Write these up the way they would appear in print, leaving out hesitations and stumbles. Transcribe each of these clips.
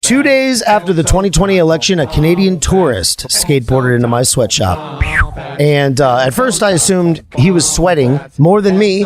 2 days after the 2020 election, a Canadian tourist skateboarded into my sweatshop. And at first I assumed he was sweating more than me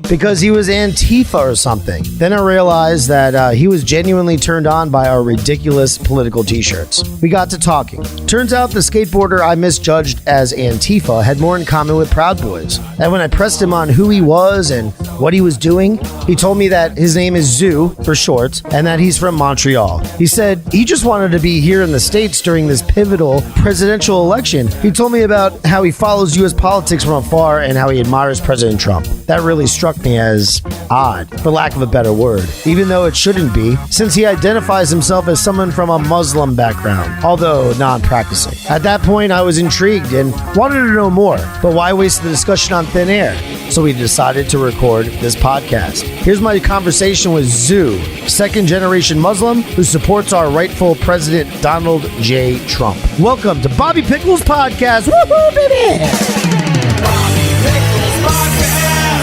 because he was Antifa or something. Then I realized that he was genuinely turned on by our ridiculous political t-shirts. We got to talking. Turns out the skateboarder I misjudged as Antifa had more in common with Proud Boys. And when I pressed him on who he was and what he was doing, he told me that his name is ZOUHIR for short and that he's from Montreal. He said he just wanted to be here in the States during this pivotal presidential election. He told me about how he follows U.S. politics from afar and how he admires President Trump. That really struck me as odd, for lack of a better word, even though it shouldn't be, since he identifies himself as someone from a Muslim background, although non-practicing. At that point, I was intrigued and wanted to know more, but why waste the discussion on thin air? So we decided to record this podcast. Here's my conversation with ZOUHIR, second-generation Muslim who supports our rightful President Donald J. Trump. Welcome to Bobby Pickles Podcast. Woohoo, baby!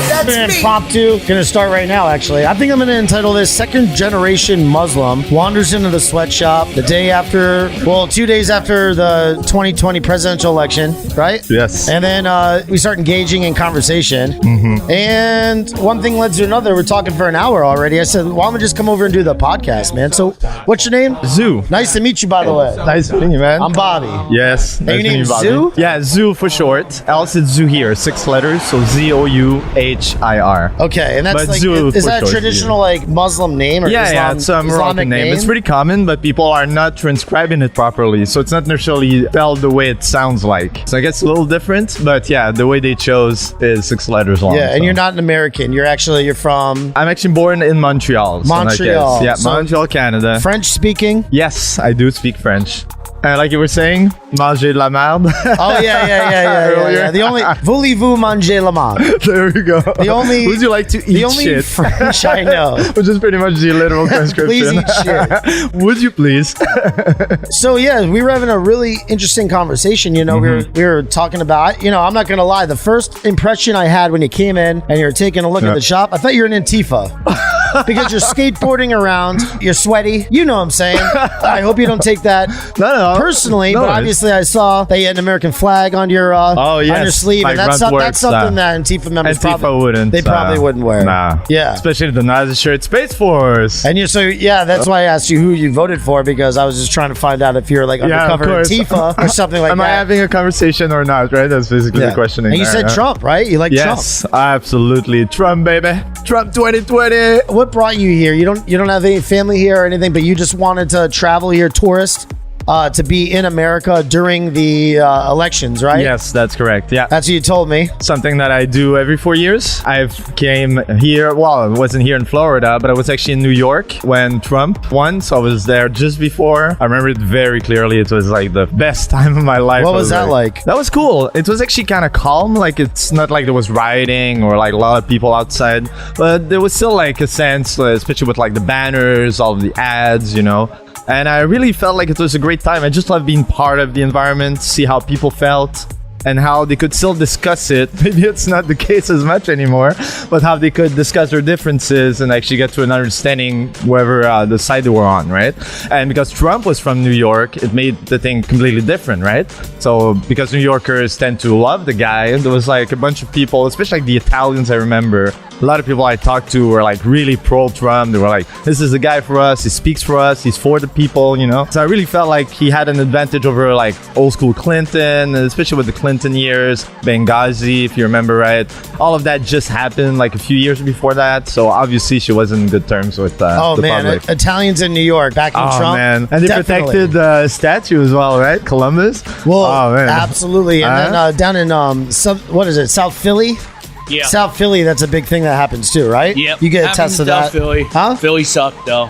That's impromptu. Gonna start right now, actually. I think I'm gonna entitle this Second Generation Muslim Wanders into the Sweatshop the day after, 2 days after the 2020 presidential election, right? Yes. And then we start engaging in conversation. Mm-hmm. And one thing led to another. We're talking for an hour already. I said, why don't we just come over and do the podcast, man? So, what's your name? ZOUHIR. Nice to meet you, by the way. Nice meeting you, man. I'm Bobby. Yes. And Nice your name's Bobby. ZOUHIR? Yeah, ZOUHIR for short. Else it's ZOUHIR, 6 letters, so ZOUHIR. Okay, and that's But like, ZOUHIR is for that a short, traditional like Muslim name or Yeah, it's a Moroccan Islamic name. It's pretty common, but people are not transcribing it properly, so it's not necessarily spelled the way it sounds like. So I guess a little different, but yeah, the way they chose is 6 letters long. Yeah, and so. you're not an American. You're from I'm actually born in Montreal. Montreal. So yeah, So- Montreal, Canada. French speaking. Yes, I do speak French. Like you were saying, manger de la merde. Oh yeah. The only voulez-vous manger la marde? There we go. The only Would you like to eat the only shit? French I know. Which is pretty much the literal transcription. Please eat shit. Would you please? So yeah, we were having a really interesting conversation. You know, we were talking about. You know, I'm not gonna lie. The first impression I had when you came in and you were taking a look at the shop, I thought you were an Antifa. Because you're skateboarding around, you're sweaty. You know what I'm saying. I hope you don't take that No. personally, No but worries. obviously I saw that you had an American flag on your on your sleeve, my and that's grunt that's works, something that Antifa members Antifa wouldn't. they probably wouldn't wear. Nah. Yeah. Especially the Nazi shirt, Space Force. And that's why I asked you who you voted for, because I was just trying to find out if you're like undercover course. Antifa or something like Am that. I having a conversation or not? Right. That's basically the questioning. And you said Trump, right? You like Yes, absolutely. Trump, baby. Trump 2020. Trump. What brought you here? You don't have any family here or anything, but you just wanted to travel here, tourist, to be in America during the elections, right? Yes, that's correct. Yeah. That's what you told me. Something that I do every 4 years. I've came here, well, I wasn't here in Florida, but I was actually in New York when Trump won, so I was there just before. I remember it very clearly. It was like the best time of my life. What was that like? That was cool. It was actually kind of calm. Like, it's not like there was rioting or like a lot of people outside, but there was still like a sense, especially with like the banners, all of the ads, you know. And I really felt like it was a great time. I just loved being part of the environment, see how people felt and how they could still discuss it. Maybe it's not the case as much anymore, but how they could discuss their differences and actually get to an understanding wherever the side they were on, right? And because Trump was from New York, it made the thing completely different, right? So because New Yorkers tend to love the guy, there was like a bunch of people, especially like the Italians, I remember. A lot of people I talked to were like really pro-Trump. They were like, this is the guy for us. He speaks for us. He's for the people, you know? So I really felt like he had an advantage over like old school Clinton, especially with the Clinton years, Benghazi, if you remember right. All of that just happened like a few years before that. So obviously she wasn't in good terms with the public. Italians in New York backing Trump. Man. And they protected the statue as well, right? Columbus? Well, man. absolutely. And then down in, South Philly? Yeah. South Philly, that's a big thing that happens too, right? Yep. You get a Happens test of down that. Philly. Huh? Philly sucked though.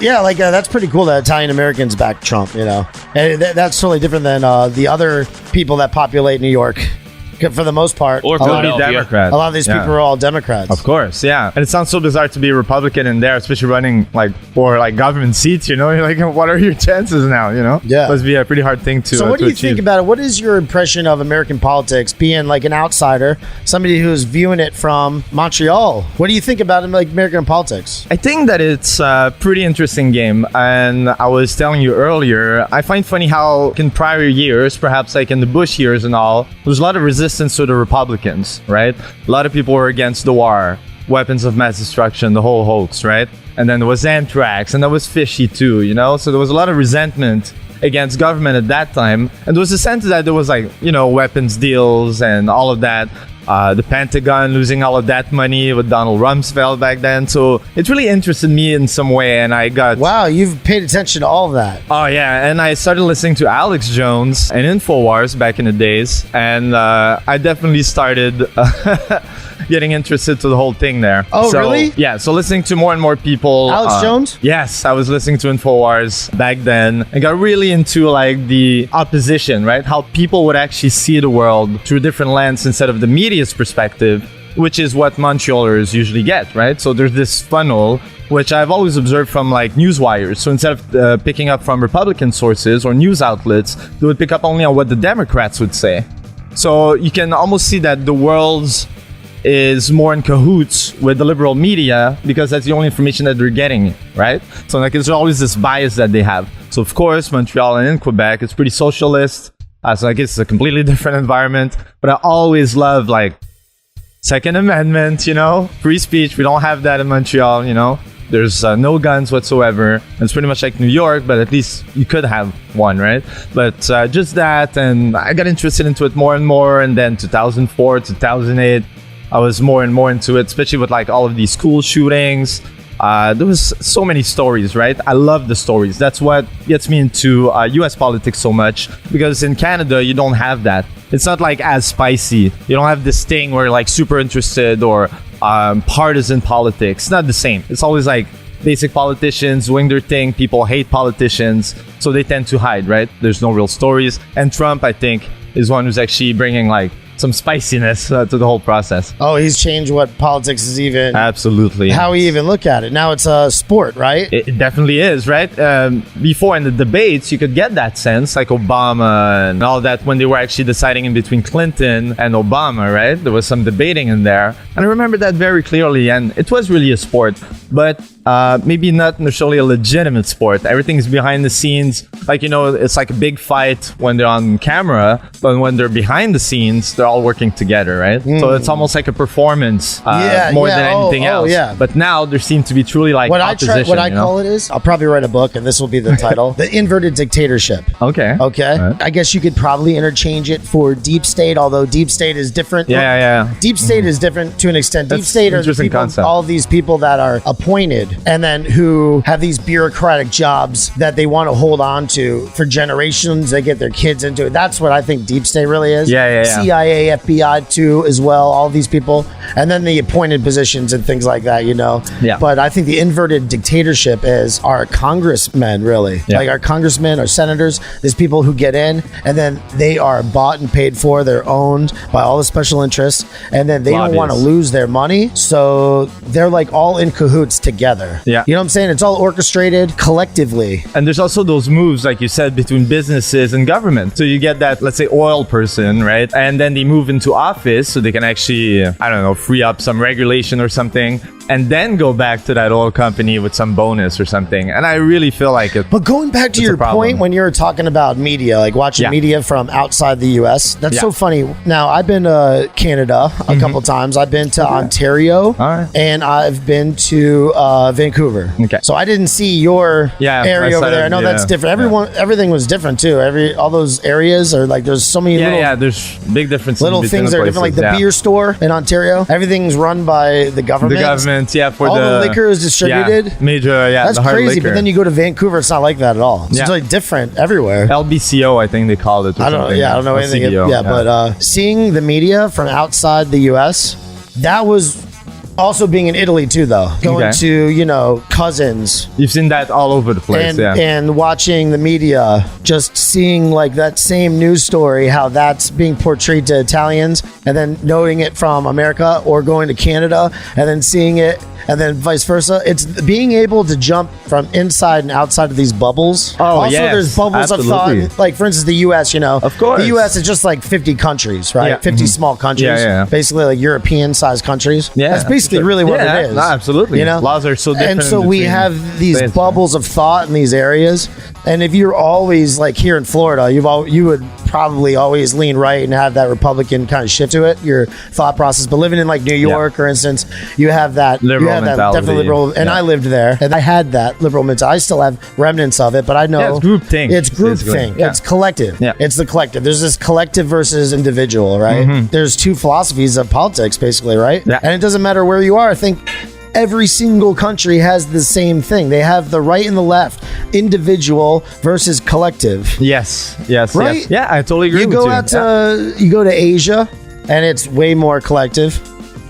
Yeah, like that's pretty cool that Italian Americans back Trump, you know. And that's totally different than the other people that populate New York. for the most part. Or a lot of, Democrat. a lot of these people are all Democrats. Of course, yeah. And it sounds so bizarre to be a Republican in there, especially running for government seats, you know? You're like, what are your chances now, you know? Yeah. Must be a pretty hard thing to So what do you achieve. think about it? What is your impression of American politics, being like an outsider, somebody who's viewing it from Montreal? What do you think about American politics? I think that it's a pretty interesting game. And I was telling you earlier, I find funny how in prior years, perhaps like in the Bush years and all, there's a lot of resistance to the Republicans, right? A lot of people were against the war, weapons of mass destruction, the whole hoax, right? And then there was anthrax, and that was fishy too, you know? So there was a lot of resentment against government at that time. And there was a sense that there was weapons deals and all of that. The Pentagon losing all of that money with Donald Rumsfeld back then. So it really interested me in some way, and I got... Wow, you've paid attention to all of that. Oh, yeah, and I started listening to Alex Jones and InfoWars back in the days, and I definitely started getting interested to the whole thing there. Oh, really? Yeah, so listening to more and more people. Alex Jones? Yes, I was listening to InfoWars back then and got really into the opposition, right? How people would actually see the world through a different lens instead of the media's perspective, which is what Montrealers usually get, right? So there's this funnel, which I've always observed from news wires. So instead of picking up from Republican sources or news outlets, they would pick up only on what the Democrats would say. So you can almost see that the world's is more in cahoots with the liberal media because that's the only information that they're getting, right? So there's always this bias that they have. So of course, Montreal and in Quebec, it's pretty socialist. So I guess it's a completely different environment. But I always love Second Amendment, you know, free speech. We don't have that in Montreal, you know. There's no guns whatsoever. It's pretty much like New York, but at least you could have one, right? But just that, and I got interested into it more and more. And then 2004, 2008, I was more and more into it, especially with all of these school shootings. There was so many stories, right? I love the stories. That's what gets me into US politics so much, because in Canada, you don't have that. It's not as spicy. You don't have this thing where super interested or partisan politics. It's not the same. It's always basic politicians doing their thing. People hate politicians, so they tend to hide, right? There's no real stories. And Trump, I think, is one who's actually bringing some spiciness to the whole process. Oh, he's changed what politics is even. Absolutely. How we even look at it. Now it's a sport, right? It definitely is, right? Before in the debates, you could get that sense, Obama and all that, when they were actually deciding in between Clinton and Obama, right? There was some debating in there. And I remember that very clearly. And it was really a sport, but maybe not necessarily a legitimate sport. Everything's behind the scenes. It's a big fight when they're on camera, but when they're behind the scenes, they're all working together, right? So it's almost like a performance more than anything else. Yeah. But now there seems to be truly opposition. What I call it is, I'll probably write a book, and this will be the title: The Inverted Dictatorship. Okay. Right. I guess you could probably interchange it for deep state, although deep state is different. Yeah. Deep state is different to an extent. Deep state are the people, concept. all of these people that are appointed and then who have these bureaucratic jobs that they want to hold on to for generations. They get their kids into it. That's what I think deep state really is. Yeah. CIA, FBI too, as well. All these people, and then the appointed positions and things like that. Yeah. But I think the inverted dictatorship is our congressmen, really. Yeah. Our congressmen, our senators. There's people who get in, and then they are bought and paid for. They're owned by all the special interests, and then they don't want to lose their money, so they're all in cahoots together. Yeah. You know what I'm saying? It's all orchestrated collectively. And there's also those moves, like you said, between businesses and government. So you get that, let's say, oil person, right? And then they move into office so they can actually, free up some regulation or something, and then go back to that oil company with some bonus or something. And I really feel like it. But going back to your point when you're talking about media, watching media from outside the U.S., that's so funny. Now, I've been to Canada a couple times. I've been to Ontario, and I've been to Vancouver. Okay. So I didn't see your area over there. I know that's different. Everything was different too. all those areas are there's so many there's big differences. Little things that are different, the beer store in Ontario. Everything's run by the government. For all the liquor is distributed. That's the hard crazy. liquor. But then you go to Vancouver, it's not like that at all. It's different everywhere. LBCO, I think they called it. I don't know anything. CBO, but seeing the media from outside the U.S., that was Also being in Italy too, though. Going Okay. to, you know, cousins You've seen that all over the place. and watching the media, just seeing like that same news story, how that's being portrayed to Italians, and then knowing it from America or going to Canada and then seeing it, and then vice versa. It's being able to jump from inside and outside of these bubbles. Oh, also, yes, there's bubbles absolutely. of thought. Like, for instance, the U.S., you know. Of course. The U.S. is just like 50 countries, right? Yeah. 50 small countries. Yeah. Basically like European-sized countries. Yeah, That's basically sure. really what Yeah, it is. no, absolutely. You know? Laws are so different And so in we between have these states, bubbles of thought in these areas. And if you're always like here in Florida, you would probably always lean right and have that Republican kind of shift to it, your thought process. But living in like New York, for instance, you have that Liberal you have that mentality. definitely liberal. And Yeah. I lived there, and I had that liberal mentality. I still have remnants of it, but I know Yeah, it's groupthink, It's basically. groupthink. Yeah. It's collective. Yeah. It's the collective. There's this collective versus individual, right? There's two philosophies of politics, basically, right? Yeah. And it doesn't matter where you are. I think every single country has the same thing. They have the right and the left, individual versus collective. Yes. Right? Yes. Yeah, I totally agree You with go you. out to you go to Asia, and it's way more collective.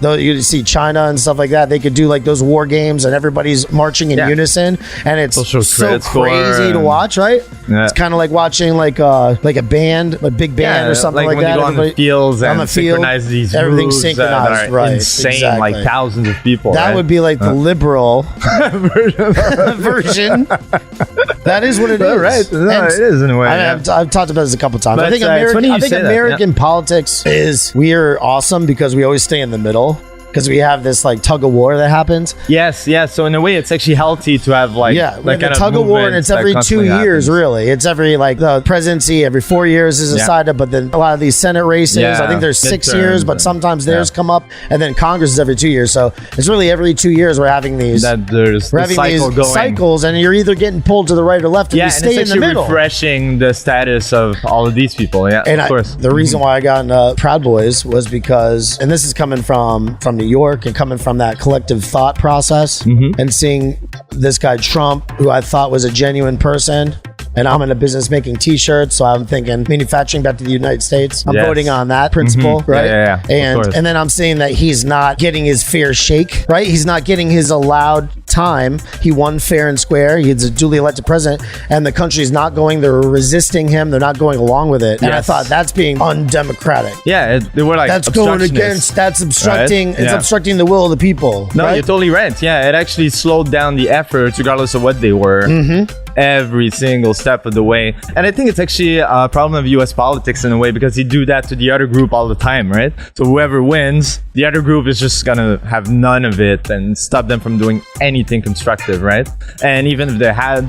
Though you see China and stuff like that, they could do like those war games, and everybody's marching in Yeah. unison, and it's Social so credit score crazy to and- watch, right? Yeah. It's kind of like watching like a band, a big band or something like when that. you go on the Everybody- fields on and the field, synchronize these everything's moves synchronized, that are right? insane, Exactly. like thousands of people. That right? would be like the liberal version. That is what it is. Right. No, And it is in a way. I mean, yeah. I've talked about this a couple times. But, I think it's funny you say that, American politics is, we are awesome because we always stay in the middle. Because we have this like tug of war that happens. Yes. So in a way, it's actually healthy to have like We that have kind the tug of war, and movement it's that every 2 constantly years, happens. really. It's every like the presidency every 4 years is Yeah. decided, but then a lot of these Senate races, Yeah, I think there's 6 midterms years, but and- sometimes theirs yeah. come up, and then Congress is every 2 years. So it's really every 2 years we're having these. That there's We're the having cycle these going. cycles, and you're either getting pulled to the right or left, and Yeah, you and stay it's in the actually middle. refreshing the status of all of these people. Yeah, And of course. the reason why I got into Proud Boys was because, and this is coming from New York and coming from that collective thought process, and seeing this guy Trump, who I thought was a genuine person. And I'm in a business making T-shirts, so I'm thinking manufacturing back to the United States. I'm Yes. voting on that principle, right? Yeah, of course. And then I'm seeing that he's not getting his fair shake, right? He's not getting his allowed time. He won fair and square. He's a duly elected president, and the country's not going. They're resisting him. They're not going along with it. And I Yes. thought that's being undemocratic. Yeah, they were like That's going obstructionists. against. That's obstructing. Right? It's Yeah. obstructing the will of the people. No, right? you're totally right. Yeah, it actually slowed down the efforts, regardless of what they were, every single step of the way. And I think it's actually a problem of U.S. politics in a way, because you do that to the other group all the time, right? So whoever wins, the other group is just gonna have none of it and stop them from doing anything constructive, right? And even if they had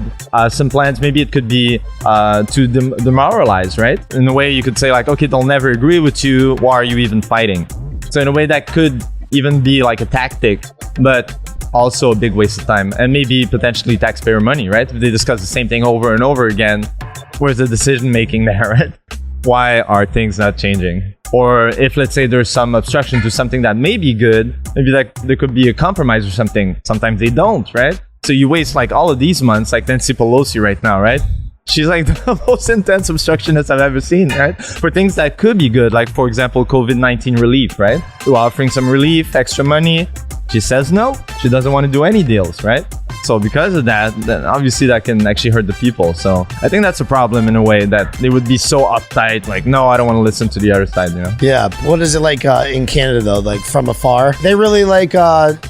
some plans, maybe it could be to demoralize, right? In a way, you could say like, okay, they'll never agree with you. Why are you even fighting? So in a way, that could even be like a tactic, but also a big waste of time, and maybe potentially taxpayer money, right? If they discuss the same thing over and over again, where's the decision making there, right? Why are things not changing? Or if, let's say, there's some obstruction to something that may be good, maybe like there could be a compromise or something. Sometimes they don't, right? So you waste like all of these months, like Nancy Pelosi right now, right? She's like the most intense obstructionist I've ever seen, right? For things that could be good, like, for example, COVID-19 relief, right? We're offering some relief, extra money. She says no. She doesn't want to do any deals, right? So because of that, then obviously that can actually hurt the people. So I think that's a problem in a way, that they would be so uptight, like, no, I don't want to listen to the other side, you know? Yeah. What is it like in Canada though? Like from afar, they really like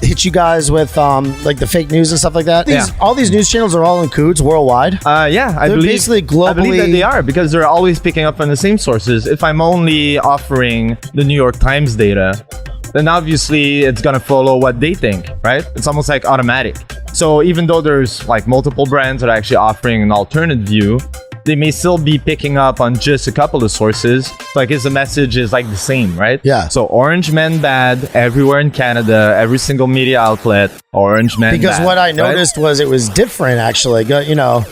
hit you guys with like the fake news and stuff like that. All these news channels are all in cahoots worldwide. Yeah, I They're believe basically I believe that globally- they are, because they're always picking up on the same sources. If I'm only offering the New York Times data, then obviously it's gonna follow what they think, right? It's almost like automatic. So even though there's like multiple brands that are actually offering an alternate view, they may still be picking up on just a couple of sources. Like, the message is like the same, right? Yeah. So orange men bad everywhere in Canada, every single media outlet, orange men Because bad, what I right? noticed was it was different actually. You know,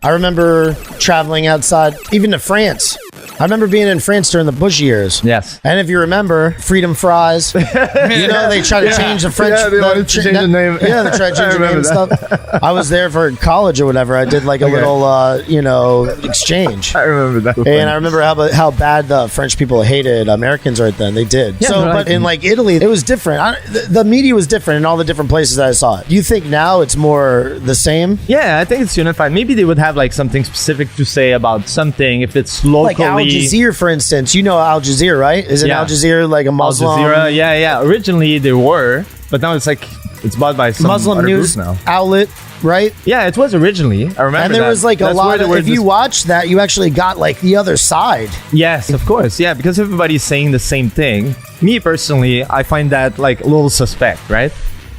I remember traveling outside, even to France, I remember being in France during the Bush years. Yes. And if you remember, freedom fries. They try to change the French. Yeah, they wanted to change the name. Yeah, they try to change the name and stuff. I was there for college or whatever. I did like a little, exchange. I remember that. And I remember how bad the French people hated Americans right then. They did. Yeah, but in like Italy, it was different. The media was different in all the different places that I saw it. You think now it's more the same? Yeah, I think it's unified. Maybe they would have like something specific to say about something if it's locally. Like Al Jazeera, for instance. You know Al Jazeera, right? Isn't Al Jazeera like a Muslim? Al Jazeera, yeah. Originally they were, but now it's like it's bought by some Muslim news now. Outlet, right? Yeah, it was originally. I remember. And there was like a lot of. If you watched that, you actually got like the other side. Yes, of course. Yeah, because everybody's saying the same thing. Me personally, I find that like a little suspect, right?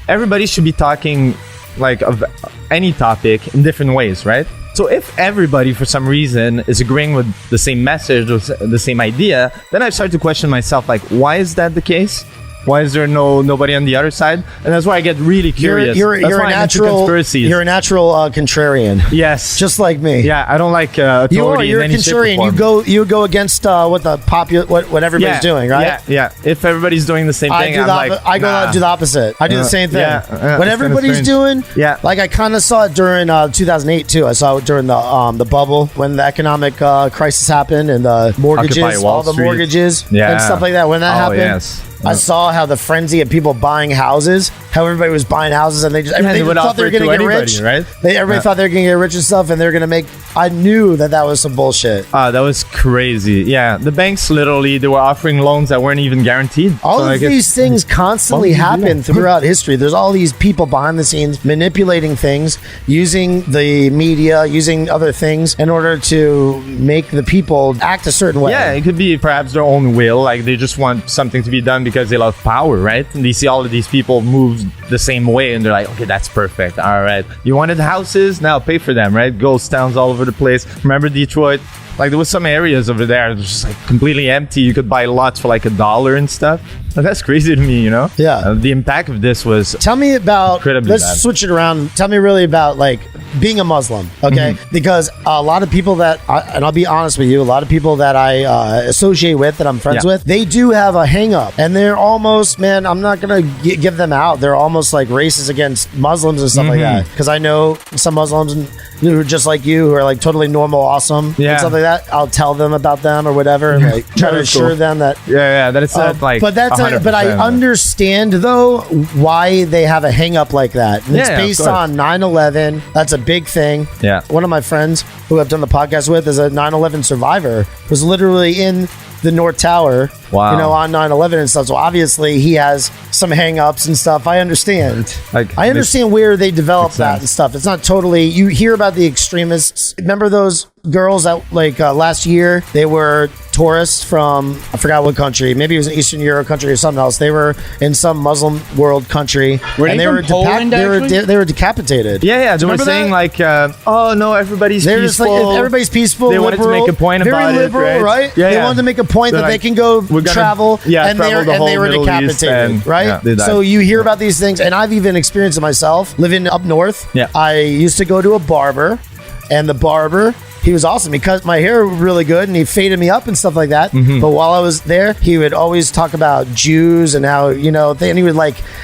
Everybody should be talking like of any topic in different ways, right? So if everybody for some reason is agreeing with the same message or the same idea, then I start to question myself, like, why is that the case? Why is there nobody on the other side? And that's why I get really curious. You're a natural contrarian. Yes, just like me. Yeah, I don't like authority. You're a contrarian. You go against what everybody's doing, right? Yeah. If everybody's doing the same thing, I do the opposite. I do the same thing. What everybody's doing. Yeah. Like I kind of saw it during 2008 too. I saw it during the bubble when the economic crisis happened and the mortgages, all the mortgages and stuff like that. When that happened. Yes. I saw how the frenzy of people buying houses, how everybody was buying houses, and they thought they were going to get rich, right? Everybody thought they were going to get rich and stuff, and they're going to make. I knew that was some bullshit. That was crazy. Yeah, the banks literally they were offering loans that weren't even guaranteed. All of these things constantly happen throughout history. There's all these people behind the scenes manipulating things, using the media, using other things in order to make the people act a certain way. Yeah, it could be perhaps their own will, like they just want something to be done because they love power, right? And they see all of these people move the same way and they're like, okay, that's perfect. All right. You wanted houses? Now pay for them, right? Ghost towns all over the place. Remember Detroit? Like there was some areas over there that was just like completely empty. You could buy lots for like $1 and stuff. Like, that's crazy to me, you know? Yeah. The impact of this was Tell me about, let's switch it around. Tell me really about like being a Muslim, okay? Mm-hmm. Because a lot of people and I'll be honest with you, a lot of people that I associate with, that I'm friends with, they do have a hang up. And they're almost, man, I'm not going to give them out. They're almost like racist against Muslims and stuff like that. Because I know some Muslims who are just like you, who are like totally normal, awesome, and stuff like that. I'll tell them about them or whatever, and like try to assure them that. That it's not like. But I understand though why they have a hang up like that. And it's based on 9/11. That's a big thing. Yeah. One of my friends who I've done the podcast with is a 9/11 survivor. Was literally in the North Tower, on 9/11 and stuff. So obviously he has some hang-ups and stuff. I understand. I understand where they develop that and stuff. It's not totally. You hear about the extremists. Remember those girls that last year they were tourists from I forgot what country. Maybe it was an Eastern Europe country or something else. They were in some Muslim world country, and they were Poland, they were decapitated. Yeah. They were saying oh no, everybody's They're peaceful. Just like everybody's peaceful. They liberal, wanted to make a point about very liberal, it, right? Yeah, they wanted to make a point that they can go travel, and they were decapitated, right? So you hear about these things, and I've even experienced it myself living up north. Yeah, I used to go to a barber, and the barber, he was awesome. He cut my hair really good and he faded me up and stuff like that. But while I was there, he would always talk about Jews and how, and he would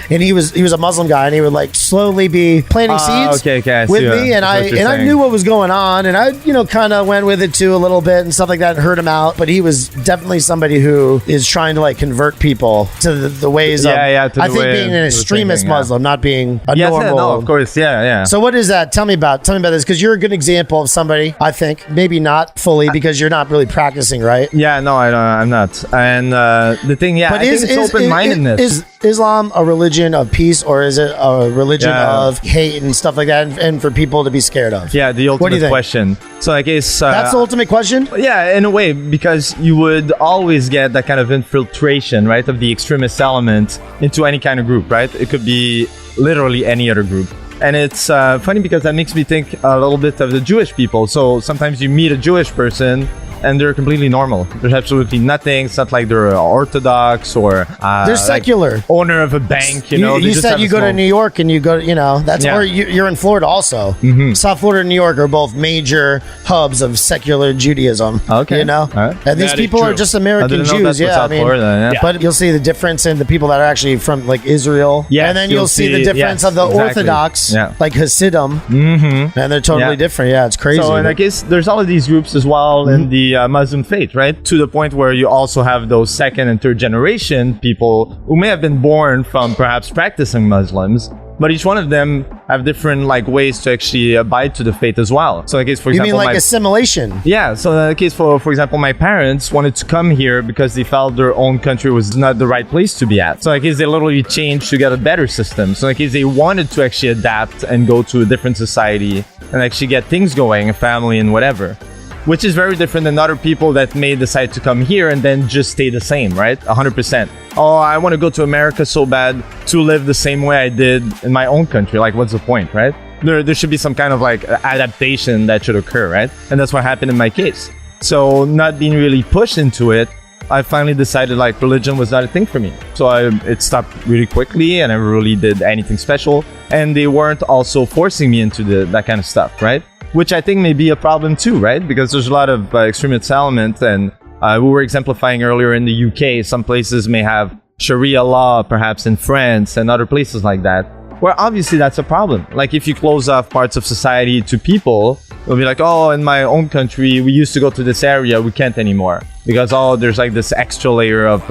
and he was a Muslim guy, and he would slowly be planting seeds with me. And I knew what was going on, and I, kind of went with it too a little bit and stuff like that and heard him out. But he was definitely somebody who is trying to convert people to the ways of, I think being an extremist Muslim, not being a normal. Yeah, no, of course. Yeah. So what is that? Tell me about this, because you're a good example of somebody, I think. Maybe not fully because you're not really practicing, right? Yeah, no, I'm not. And the thing, I think it's open-mindedness. Is Islam a religion of peace, or is it a religion of hate and stuff like that, and for people to be scared of? Yeah, the ultimate question. So I guess that's the ultimate question. Yeah, in a way, because you would always get that kind of infiltration, right, of the extremist element into any kind of group, right? It could be literally any other group. And it's funny because that makes me think a little bit of the Jewish people. So sometimes you meet a Jewish person and they're completely normal. There's absolutely nothing. It's not like they're Orthodox or they're secular. Like owner of a bank, you know. You said you go to New York and you go, that's where you're in Florida also. South Florida and New York are both major hubs of secular Judaism. Okay. Right. And these people are just American Jews. Florida, But you'll see the difference in the people that are actually from like Israel. Yes, and then you'll see the difference of the Orthodox, like Hasidim. And they're totally different. Yeah, it's crazy. So in that case, there's all of these groups as well in the Muslim faith, right? To the point where you also have those second and third generation people who may have been born from perhaps practicing Muslims, but each one of them have different like ways to actually abide to the faith as well. So in case, for example, you mean like assimilation? Yeah. So in the case, for example, my parents wanted to come here because they felt their own country was not the right place to be at. So in case they literally changed to get a better system. So in case they wanted to actually adapt and go to a different society and actually get things going, a family and whatever. Which is very different than other people that may decide to come here and then just stay the same, right? 100%. Oh, I want to go to America so bad to live the same way I did in my own country. Like, what's the point, right? There should be some kind of like adaptation that should occur, right? And that's what happened in my case. So not being really pushed into it, I finally decided like religion was not a thing for me. So it stopped really quickly and I never really did anything special. And they weren't also forcing me into that kind of stuff, right? Which I think may be a problem too, right? Because there's a lot of extremist element, and we were exemplifying earlier in the UK, some places may have Sharia law, perhaps in France and other places like that, where obviously that's a problem. Like if you close off parts of society to people, it'll be like, oh, in my own country, we used to go to this area, we can't anymore. Because, there's like this extra layer of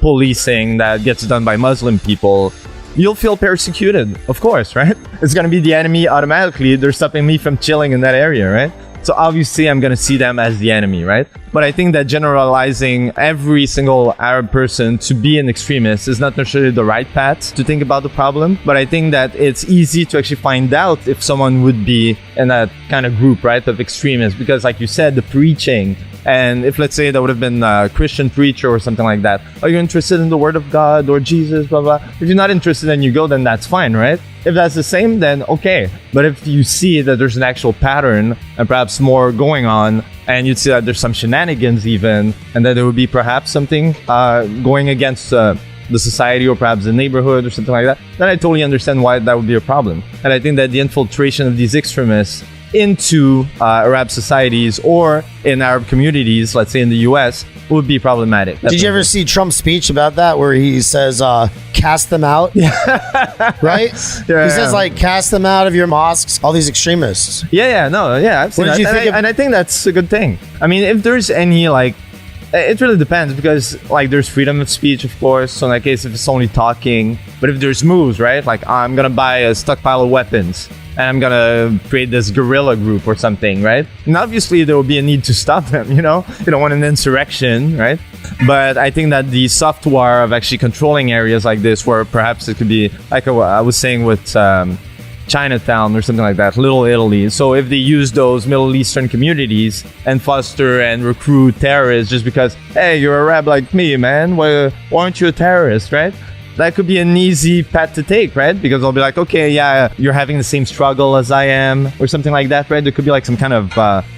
policing that gets done by Muslim people. You'll feel persecuted, of course, right? It's going to be the enemy automatically. They're stopping me from chilling in that area, right? So obviously I'm going to see them as the enemy, right? But I think that generalizing every single Arab person to be an extremist is not necessarily the right path to think about the problem. But I think that it's easy to actually find out if someone would be in that kind of group, right, of extremists. Because like you said, the preaching, and if let's say that would have been a Christian preacher or something like that, are you interested in the word of God or Jesus, blah, blah. If you're not interested and you go, then that's fine, right? If that's the same, then okay. But if you see that there's an actual pattern and perhaps more going on, and you'd see that there's some shenanigans even, and that there would be perhaps something going against the society or perhaps the neighborhood or something like that, then I totally understand why that would be a problem. And I think that the infiltration of these extremists into Arab societies or in Arab communities, let's say in the US, would be problematic. Definitely. Did you ever see Trump's speech about that where he says, cast them out? Right? He says, like, cast them out of your mosques, all these extremists. I've seen that. And I think that's a good thing. I mean, if there's any, like, it really depends because, like, there's freedom of speech, of course. So in that case, if it's only talking, but if there's moves, right? Like, I'm going to buy a stockpile of weapons and I'm going to create this guerrilla group or something, right? And obviously there will be a need to stop them, you know? You don't want an insurrection, right? But I think that the software of actually controlling areas like this, where perhaps it could be, like I was saying with Chinatown or something like that, Little Italy. So if they use those Middle Eastern communities and foster and recruit terrorists just because, hey, you're a Arab like me, man, why aren't you a terrorist, right? That could be an easy path to take, right? Because they'll be like, okay, yeah, you're having the same struggle as I am or something like that, right? There could be like some kind of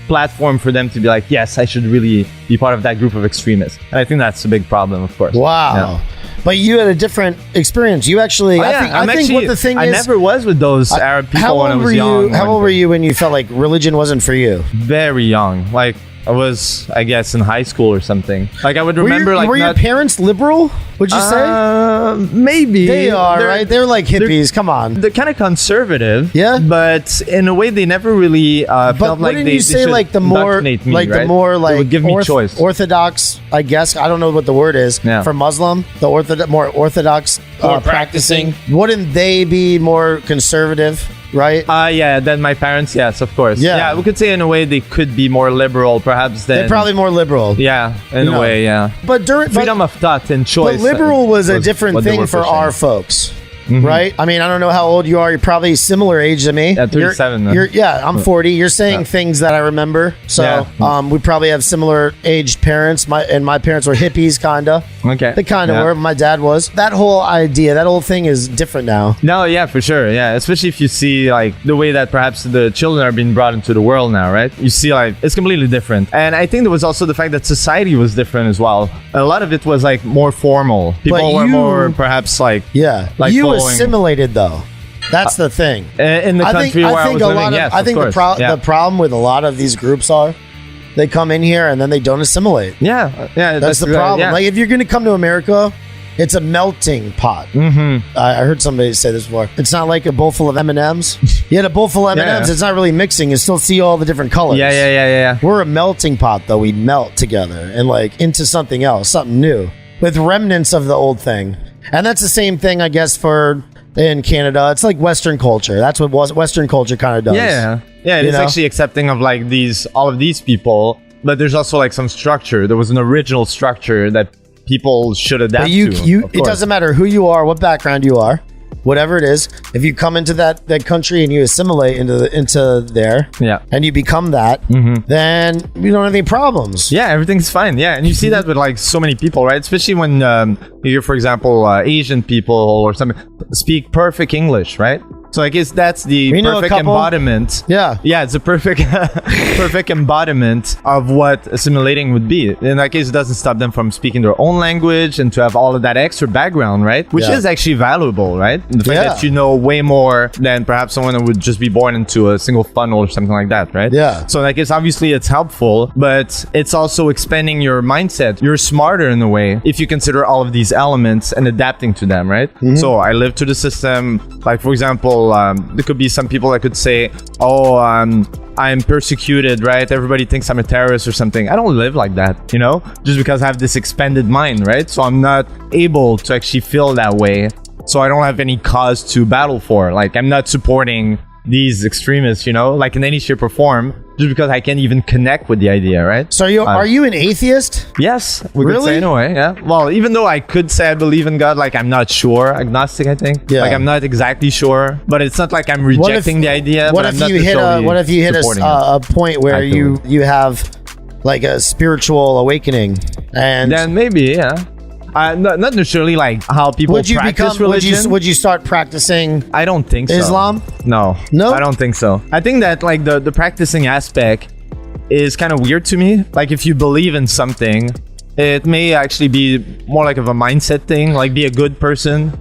platform for them to be like, yes, I should really be part of that group of extremists. And I think that's a big problem, of course. Wow. Yeah. But you had a different experience. You actually, I think what the thing is, I never was with those Arab people when I was young. How old were you when you felt like religion wasn't for you? Very young. Like, I was, I guess, in high school or something. Like, I would remember, were your parents liberal, would you say? Maybe. They are, right? They're like hippies. Come on. They're kind of conservative. Yeah. But in a way, they never really felt like they should indoctrinate me, right? The more like they would give me choice. Orthodox, I guess. I don't know what the word is for Muslim. The more orthodox practicing. Wouldn't they be more conservative? Right? Yeah, then my parents, yes, of course. Yeah, we could say in a way they could be more liberal, perhaps. They're probably more liberal. Yeah, in a way, yeah. But freedom of thought and choice. But liberal was a different thing for our folks. right? I mean, I don't know how old you are. You're probably similar age to me. Yeah, 37. I'm 40. You're saying things that I remember. So we probably have similar aged parents. My parents were hippies, kind of. Okay. They kind of were. My dad was. That whole idea, that whole thing is different now. No, yeah, for sure. Yeah, especially if you see like the way that perhaps the children are being brought into the world now, right? You see like it's completely different. And I think there was also the fact that society was different as well. A lot of it was like more formal. People were more perhaps like like you assimilated though. That's the thing. In the country where I was living, yes, I think the problem with a lot of these groups are they come in here and then they don't assimilate. Yeah, that's the problem. Yeah. Like if you're going to come to America, it's a melting pot. I heard somebody say this before. It's not like a bowl full of M&Ms. You had a bowl full of M&Ms. It's not really mixing. You still see all the different colors. Yeah. We're a melting pot, though. We melt together and like into something else, something new, with remnants of the old thing. And that's the same thing, I guess, for in Canada. It's like Western culture. That's what Western culture kind of does. Yeah. It is actually accepting of like all of these people, but there's also like some structure. There was an original structure that people should adapt to. It doesn't matter who you are, what background you are, whatever it is. If you come into that country and you assimilate into there, and you become that, then you don't have any problems. Yeah, everything's fine. Yeah, and you see that with like so many people, right? Especially when you hear, for example, Asian people or something speak perfect English, right? So I guess that's the perfect embodiment. Yeah, it's a perfect embodiment of what assimilating would be. In that case, it doesn't stop them from speaking their own language and to have all of that extra background, right? Which is actually valuable, right? The fact that you know way more than perhaps someone who would just be born into a single funnel or something like that, right? Yeah. So in that case, obviously it's helpful, but it's also expanding your mindset. You're smarter in a way if you consider all of these elements and adapting to them, right? So I live to the system. Like, for example, there could be some people that could say, I'm persecuted, right? Everybody thinks I'm a terrorist or something. I don't live like that, just because I have this expanded mind, right? So I'm not able to actually feel that way. So I don't have any cause to battle for. Like, I'm not supporting these extremists, like in any shape or form, just because I can't even connect with the idea, right? So are you an atheist? Yes, we could say in a way, yeah. Well, even though I could say I believe in God, like I'm not sure. Agnostic, I think. Yeah. Like I'm not exactly sure, but it's not like I'm rejecting the idea. What if you hit a point where you have like a spiritual awakening, and then maybe, not necessarily like how people practice religion. Would you start practicing? I don't think so. Islam? No, I don't think so. I think that like the practicing aspect is kind of weird to me. Like if you believe in something, it may actually be more like of a mindset thing, like be a good person,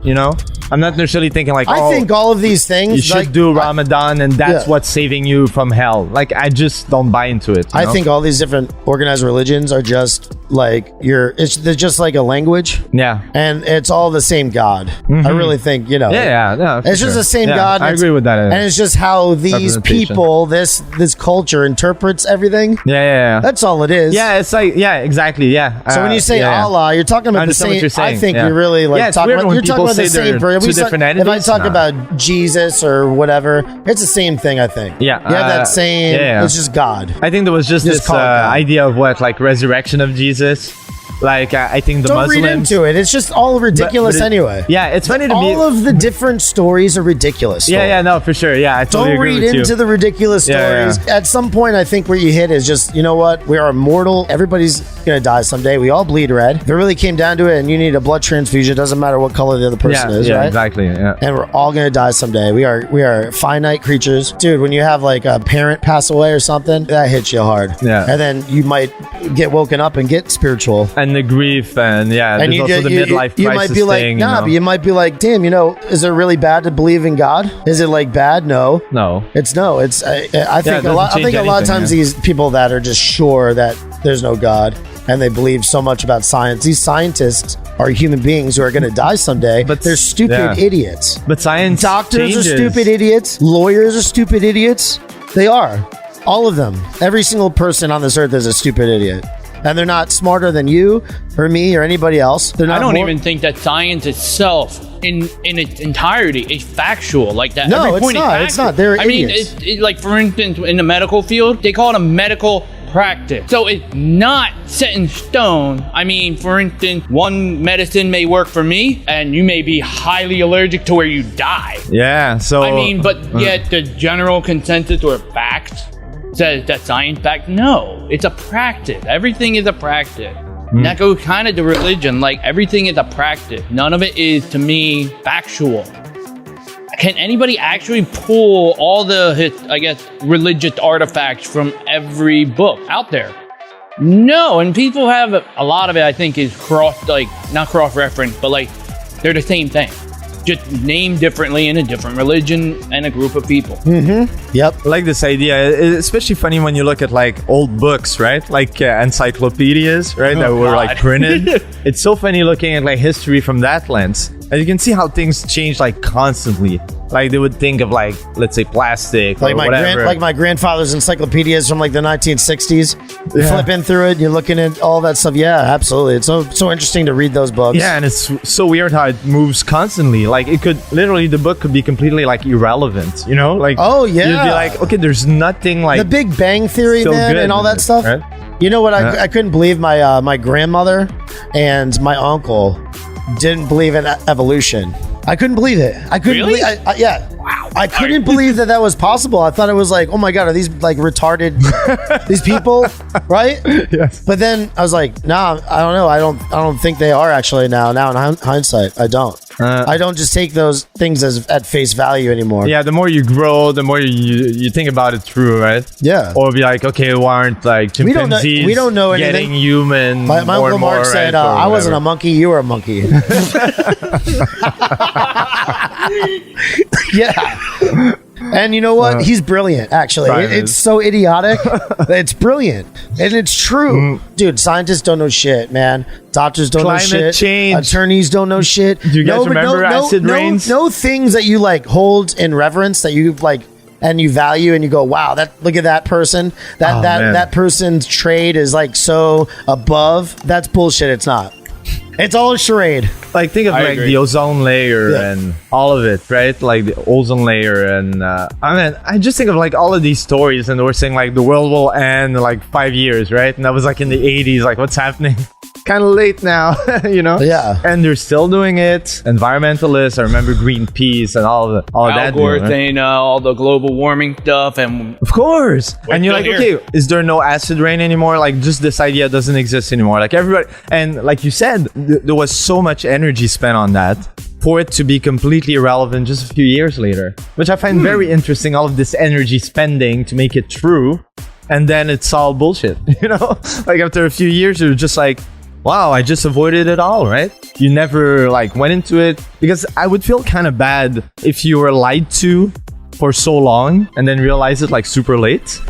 I'm not necessarily thinking like, I think all of these things you should do Ramadan and that's what's saving you from hell. Like I just don't buy into it. I think all these different organized religions are just like they're just like a language. Yeah. And it's all the same God. I really think, it's just the same God. I agree with that. And it's just how these people, this culture interprets everything. Yeah. That's all it is. Yeah, it's like, exactly. Yeah. So when you say Allah, you're talking about the same. I think you're really like talking about. You're talking about the same. If I talk about Jesus or whatever, it's the same thing. I think. Yeah. You have that same. It's just God. I think there was just this idea of what like resurrection of Jesus. Like I think the Muslims. Don't read into it. It's just all ridiculous anyway. Yeah, it's funny to me. All of the different stories are ridiculous. Yeah, no, for sure. Yeah, I totally agree with you. Don't read into the ridiculous stories. Yeah. At some point, I think where you hit is just, you know what? We are immortal. Everybody's gonna die someday. We all bleed red. If it really came down to it, and you need a blood transfusion, it doesn't matter what color the other person is, right? Exactly. Yeah. And we're all gonna die someday. We are finite creatures, dude. When you have like a parent pass away or something, that hits you hard. Yeah. And then you might get woken up and get spiritual. And the grief. And there's also the midlife crisis you might be like, thing. But you might be like, damn, is it really bad to believe in God? Is it like bad? No. It's I think a lot of times these people that are just sure that there's no God and they believe so much about science. These scientists are human beings who are going to die someday, but they're stupid idiots. But science doctors are stupid idiots. Lawyers are stupid idiots. They are. All of them. Every single person on this earth is a stupid idiot. And they're not smarter than you or me or anybody else. I don't even think that science itself in its entirety is factual like that. No, it's not. It's not. They're idiots. I mean, like for instance, in the medical field, they call it a medical practice. So it's not set in stone. I mean, for instance, one medicine may work for me, and you may be highly allergic to where you die. Yeah, so... I mean, but yet the general consensus or fact says that science back. No, it's a practice. Everything is a practice. And that goes kind of to religion. Like, everything is a practice. None of it is, to me, factual. Can anybody actually pull all the, I guess, religious artifacts from every book out there? No, and people have a lot of it. I think is not cross-referenced, but like they're the same thing, just named differently in a different religion and a group of people. Yep. I like this idea. It's especially funny when you look at like old books, right? Like encyclopedias, right? That were like printed. It's so funny looking at like history from that lens. And you can see how things change like constantly. Like they would think of like, let's say plastic Like or my whatever. like my grandfather's encyclopedias from like the 1960s. You flipping through it, you're looking at all that stuff. Yeah, absolutely. It's so interesting to read those books. Yeah, and it's so weird how it moves constantly. Like it could literally, the book could be completely like irrelevant, you know? Like, oh yeah, you'd be like, okay, there's nothing like the Big Bang Theory, man, and all that stuff. Right? You know what? I couldn't believe my grandmother and my uncle didn't believe in evolution. I couldn't believe it. I couldn't Really? believe. Wow. I couldn't believe that was possible. I thought it was like, oh my god, are these like retarded? These people, right? Yes. But then I was like, nah, I don't know. I don't think they are actually now. Now in hindsight, I don't. I don't just take those things as at face value anymore. Yeah, the more you grow, the more you think about it through, right? Yeah. Or be like, okay, why aren't like chimpanzees we don't know anything. getting human? My more Uncle and more, Mark said, right? Or I wasn't a whatever. monkey, you were a monkey. Yeah. And you know what? He's brilliant, actually. Right. It's so idiotic. It's brilliant. And it's true. Dude, scientists don't know shit, man. Doctors don't know shit. Climate change. Attorneys don't know shit. Do you guys remember acid rains? No things that you like hold in reverence that you like and you value and you go, wow, look at that person. That person's trade is like so above. That's bullshit. It's not. It's all a charade. Like think of I like agree. the ozone layer and all of it, right? Like the ozone layer and I just think of like all of these stories and we're saying like the world will end in like 5 years, right? And that was like in the 80s, like what's happening? Kind of late now, you know? Yeah. And they're still doing it. Environmentalists, I remember Greenpeace and all of Al that. Gore right? saying all the global warming stuff, and Of course. And you're like, till here. okay, is there no acid rain anymore? Like, just this idea doesn't exist anymore. Like, everybody, and like you said, there was so much energy spent on that for it to be completely irrelevant just a few years later, which I find very interesting. All of this energy spending to make it true, and then it's all bullshit, you know? Like, after a few years, you're just like, wow, I just avoided it all, right? You never like went into it, because I would feel kind of bad if you were lied to for so long and then realize it like super late.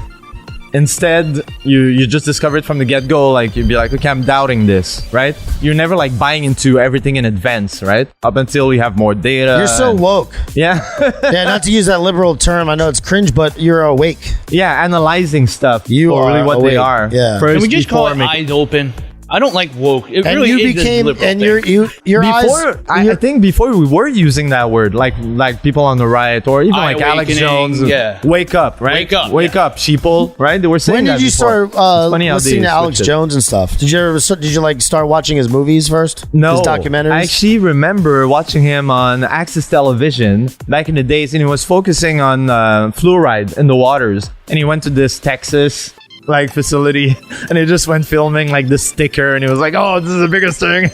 Instead, you just discover it from the get-go. Like you'd be like, okay, I'm doubting this, right? You're never like buying into everything in advance, right? Up until we have more data. You're so woke. Yeah. Yeah, not to use that liberal term. I know it's cringe, but you're awake. Yeah, analyzing stuff. You for really are what they awake. are. Yeah. First, can we just call before it making- eyes open? I don't like woke. It And really you is became, a liberal and thing. your Before, eyes. I think before we were using that word, like people on the right, or even like Alex Eye-awakening, Jones, yeah. wake up, right? Wake up, yeah. sheeple, right? They were saying When that did you before. start It's funny how listening they to Alex switched it. Jones and stuff? Did you like start watching his movies first? No, his documentaries. I actually remember watching him on Access Television back in the days, and he was focusing on fluoride in the waters. And he went to this Texas like facility, and he just went filming like this sticker, and he was like, "Oh, this is the biggest thing."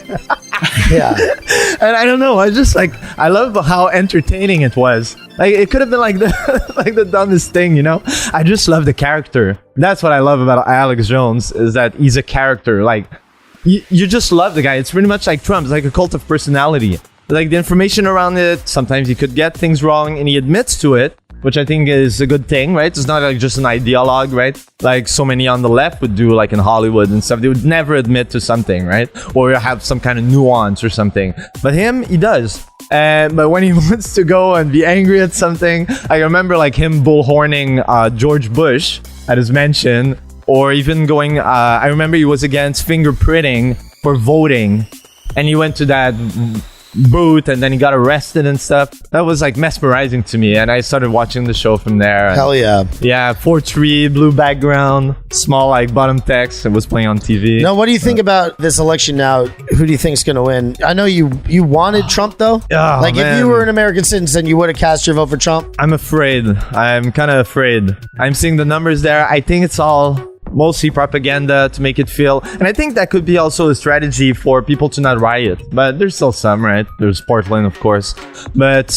Yeah. And I don't know, I just like, I love how entertaining it was. Like it could have been like the like the dumbest thing, you know? I just love the character. That's what I love about Alex Jones, is that he's a character. Like you just love the guy. It's pretty much like Trump. It's like a cult of personality. Like the information around it, sometimes he could get things wrong, and he admits to it, which I think is a good thing, right? It's not like just an ideologue, right? Like so many on the left would do, like in Hollywood and stuff. They would never admit to something, right? Or have some kind of nuance or something. But him, he does. But when he wants to go and be angry at something, I remember like him bullhorning George Bush at his mansion, or even going, I remember he was against fingerprinting for voting, and he went to that boot, and then he got arrested and stuff. That was like mesmerizing to me, and I started watching the show from there. Hell yeah. Yeah, 4-3, blue background, small like bottom text. It was playing on TV. Now, what do you think about this election now? Who do you think is going to win? I know you wanted Trump, though. Oh, like, if man. you were an American citizen, you would have cast your vote for Trump? I'm afraid. I'm kind of afraid. I'm seeing the numbers there. I think it's all mostly propaganda to make it feel, and I think that could be also a strategy for people to not riot, but there's still some, right? There's Portland, of course, but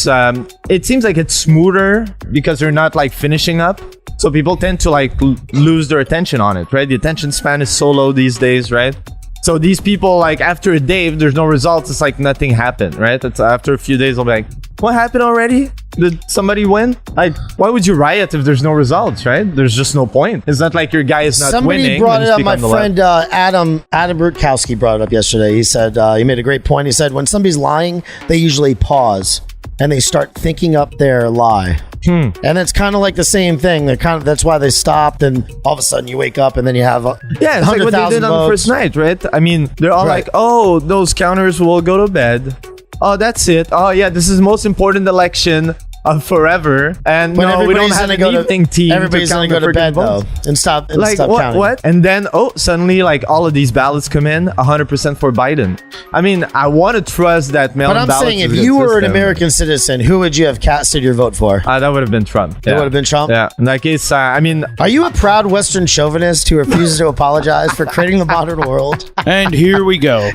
it seems like it's smoother because they're not like finishing up, so people tend to like lose their attention on it, right? The attention span is so low these days, right? So these people, like, after a day, if there's no results, it's like nothing happened, right? It's after a few days, I'll be like, what happened already? Did somebody win? Like, why would you riot if there's no results, right? There's just no point. It's not like your guy is not Somebody winning. brought when it you up. speak My on the friend left. Adam Rutkowski brought it up yesterday. He said, he made a great point. He said, when somebody's lying, they usually pause and they start thinking up their lie. And it's kind of like the same thing. That's why they stopped, and all of a sudden you wake up and then you have Yeah, it's like what they did on the first night, right? I mean, they're all Right. like, oh, those counters will go to bed. Oh, that's it. Oh, yeah, this is the most important election of forever. And But no, we don't everybody's have gonna an go evening team Everybody's to going count to go the to bed, freaking though, votes. and stop Like, counting. what? And then, suddenly, like, all of these ballots come in, 100% for Biden. I mean, I want to trust that mail-in But I'm ballots saying, is if a good you were an system. American citizen, who would you have casted your vote for? That would have been Trump. It would have been Trump? Yeah. In that case, I mean, Are you a proud Western chauvinist who refuses to apologize for creating the modern world? And here we go.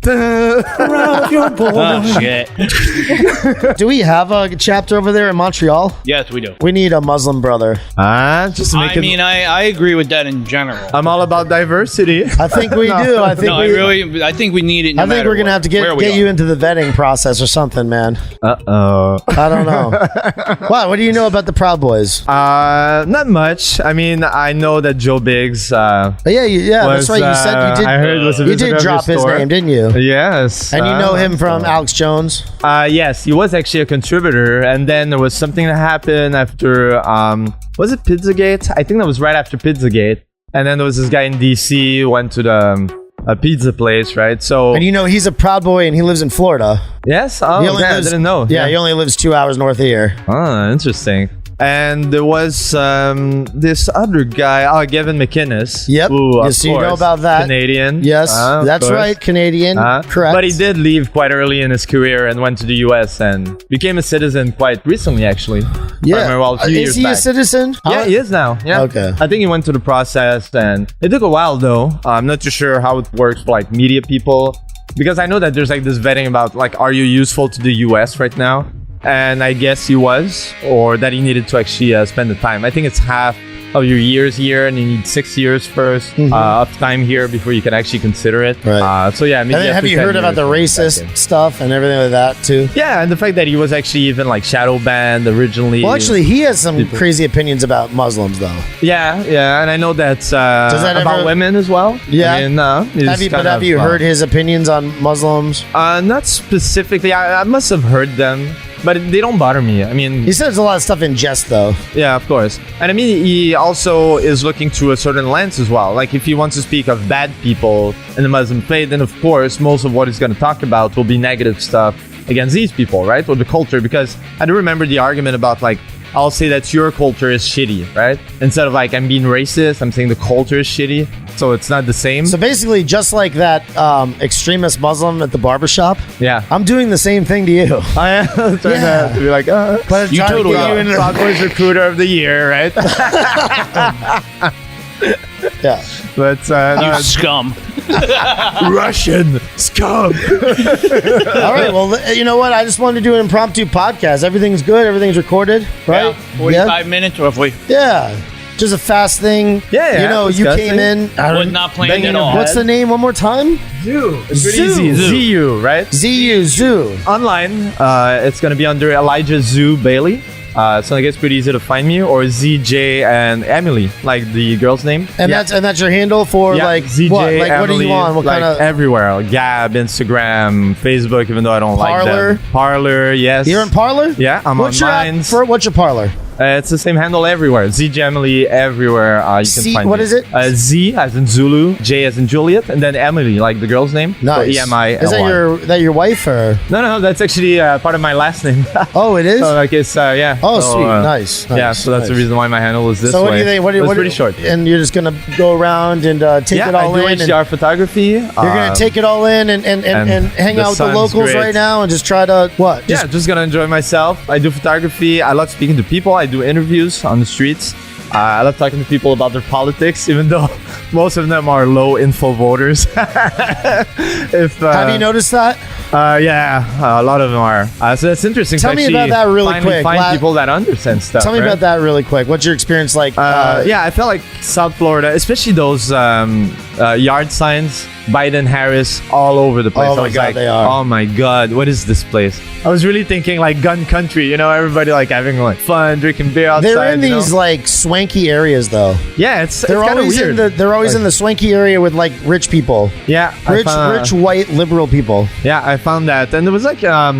around your boy. Oh, shit. Do we have a chapter over there in Montreal? Yes, we do. We need a Muslim brother. Just to make I it. mean, I agree with that in general. I'm all about diversity. I think we do. I think No, I think we need it. No I think matter we're gonna what, have to where we get are. you into the vetting process or something, man. Uh-oh. I don't know. What do you know about the Proud Boys? Not much. I mean, I know that Joe Biggs. Yeah, that's right. You said you did. I heard was a You visitor did of drop your his store. name, didn't you? Yes. And you know him from Alex Jones. Yes, he was actually a contributor, and then there was something that happened after. Was it Pizzagate? I think that was right after Pizzagate. And then there was this guy in DC who went to the a pizza place, right? So And you know he's a Proud Boy and he lives in Florida. yes. Oh, He only yeah, lives- I didn't know. Yeah, he only lives 2 hours north of here. Oh, interesting. And there was this other guy, Gavin McInnes. Yep. Who, of Yes, you know course, about that. Canadian. Yes, of that's course. right. Canadian. Correct. But he did leave quite early in his career and went to the US and became a citizen quite recently, actually. Yeah. Well, a few Is years he back. a citizen? Yeah, he is now. Yeah. Okay. I think he went through the process, and it took a while though. I'm not too sure how it works for like media people, because I know that there's like this vetting about like, are you useful to the US right now? And I guess he was, or that he needed to actually spend the time. I think it's half of your years here, and you need 6 years first of time here before you can actually consider it. Right. So yeah, maybe And then have after you 10 heard about the years, racist stuff and everything like that too? Yeah, and the fact that he was actually even like shadow banned originally. Well, actually, he has some crazy opinions about Muslims, though. Yeah, and I know that's that about ever- women as well. Yeah. I mean, Have you heard his opinions on Muslims? Not specifically. I must have heard them, but they don't bother me. I mean, He says a lot of stuff in jest, though. yeah, of course. And I mean, he also is looking through a certain lens as well. Like, if he wants to speak of bad people in the Muslim faith, then of course, most of what he's going to talk about will be negative stuff against these people, right? Or the culture. Because I do remember the argument about, like, I'll say that your culture is shitty, right? Instead of, like, I'm being racist, I'm saying the culture is shitty. So it's not the same. So basically, just like that extremist Muslim at the barbershop, yeah. I'm doing the same thing to you. I am trying Yeah. to be like, But I'm You trying to totally get you are. into- Proud Boys Recruiter of the Year, right? Yeah. But You scum. Russian scum. All right. Well, you know what? I just wanted to do an impromptu podcast. Everything's good. Everything's recorded, right? Yeah, 45 minutes roughly. Yeah. Just a fast thing. Yeah, You know, you disgusting. came in. I Was don't, not planned Banging at your all. head. what's the name one more time? Zoo. It's pretty Zoo. easy. ZU, right? ZOUHIR. Online, it's going to be under Elijah Zoo Bailey. So I guess pretty easy to find me, or ZJ and Emily, like the girl's name. And that's your handle for like ZJ, what? Like Emily, what are you on? What like kind of everywhere? Gab, Instagram, Facebook. Even though I don't Parler? like them. Parler, yes. You're in Parlor? Yeah, I'm What's on your Minds. what's your Parlor? It's the same handle everywhere. Z Emily everywhere. You can C, find what is it? Z as in Zulu, J as in Juliet, and then Emily, like the girl's name. Nice. So EMI. Is that your wife or? No, that's actually part of my last name. Oh, it is. So like it's yeah. Oh, so, sweet, nice. Yeah, so that's the reason why my handle is this So way. what do you think? It's pretty short. And you're just gonna go around and take it all I do in. HDR photography. You're gonna take it all in and hang the out with the sun's locals great. right now and just try to what? Just gonna enjoy myself. I do photography. I love speaking to people. I do interviews on the streets. I love talking to people about their politics, even though most of them are low info voters. Have you noticed that? Yeah, a lot of them are. So it's interesting. Tell to me actually about that really finally quick. Find people that understand stuff. Tell me about that really quick. What's your experience like? Yeah, I felt like South Florida, especially those yard signs, Biden, Harris, all over the place. Oh my I was God, like, they are. oh my God, what is this place? I was really thinking like gun country, everybody like having like fun, drinking beer outside. They're in these like swanky areas though. Yeah, it's They're kind of always weird. they're always in the swanky area with like rich people. Yeah, Rich white liberal people. Yeah, I found that, and there was like a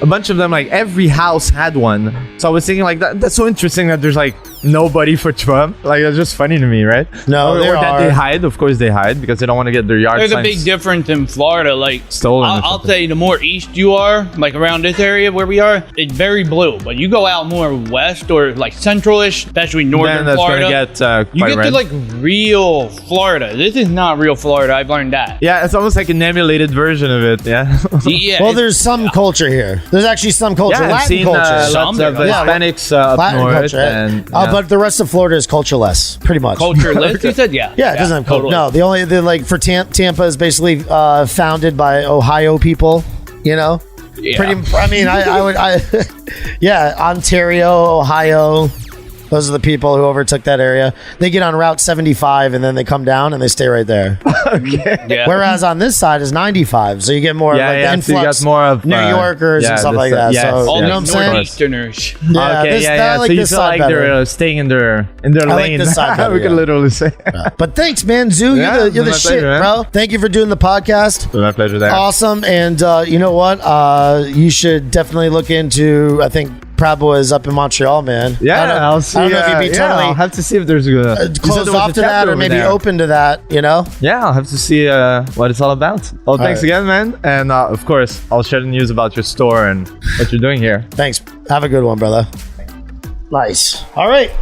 bunch of them. Like every house had one. So I was thinking like that's so interesting that there's like nobody for Trump. Like it's just funny to me, right? No, or that they hide. Of course, they hide because they don't want to get their yard There's signs a big difference in Florida. Like stolen. I'll say the more east you are, like around this area where we are, it's very blue. But you go out more west or like central-ish, especially northern Then that's Florida, gonna get you quite get red. to like real Florida. This is not real Florida. I've learned that. Yeah, it's almost like an emulated version of it. Yeah. Yeah. Well, there's some culture here. There's actually some culture. Yeah, I've Latin seen culture. lots Some of there. Yeah, Hispanics up Latin north, culture. and But the rest of Florida is cultureless, pretty much. culture list. You said yeah. Yeah, it doesn't have culture. totally. No, the like for Tampa is basically founded by Ohio people. Yeah. Yeah, Ontario, Ohio. Those are the people who overtook that area. They get on Route 75 and then they come down and they stay right there. Yeah. Whereas on this side is 95, so you get more of like the so you influx got more of New Yorkers and stuff like that. yes, So all you know the what I'm saying? northeasterners. Yeah, Okay, this, yeah. I like So you this feel side like better. they're staying in their I like lane. this side better, We could yeah. literally say. But thanks, man. Zoo, Yeah, you're the my shit, pleasure, man. bro. Thank you for doing the podcast. My pleasure there. Awesome. And you know what? You should definitely look into, I think Proud Boy is up in Montreal, man. Yeah, I'll see. I don't know if you'd be I'll totally have to see if there's a closed off to that or maybe open to that, Yeah, I'll have to see what it's all about. Well, thanks right. again, man. And of course, I'll share the news about your store and what you're doing here. Thanks. Have a good one, brother. Nice. All right.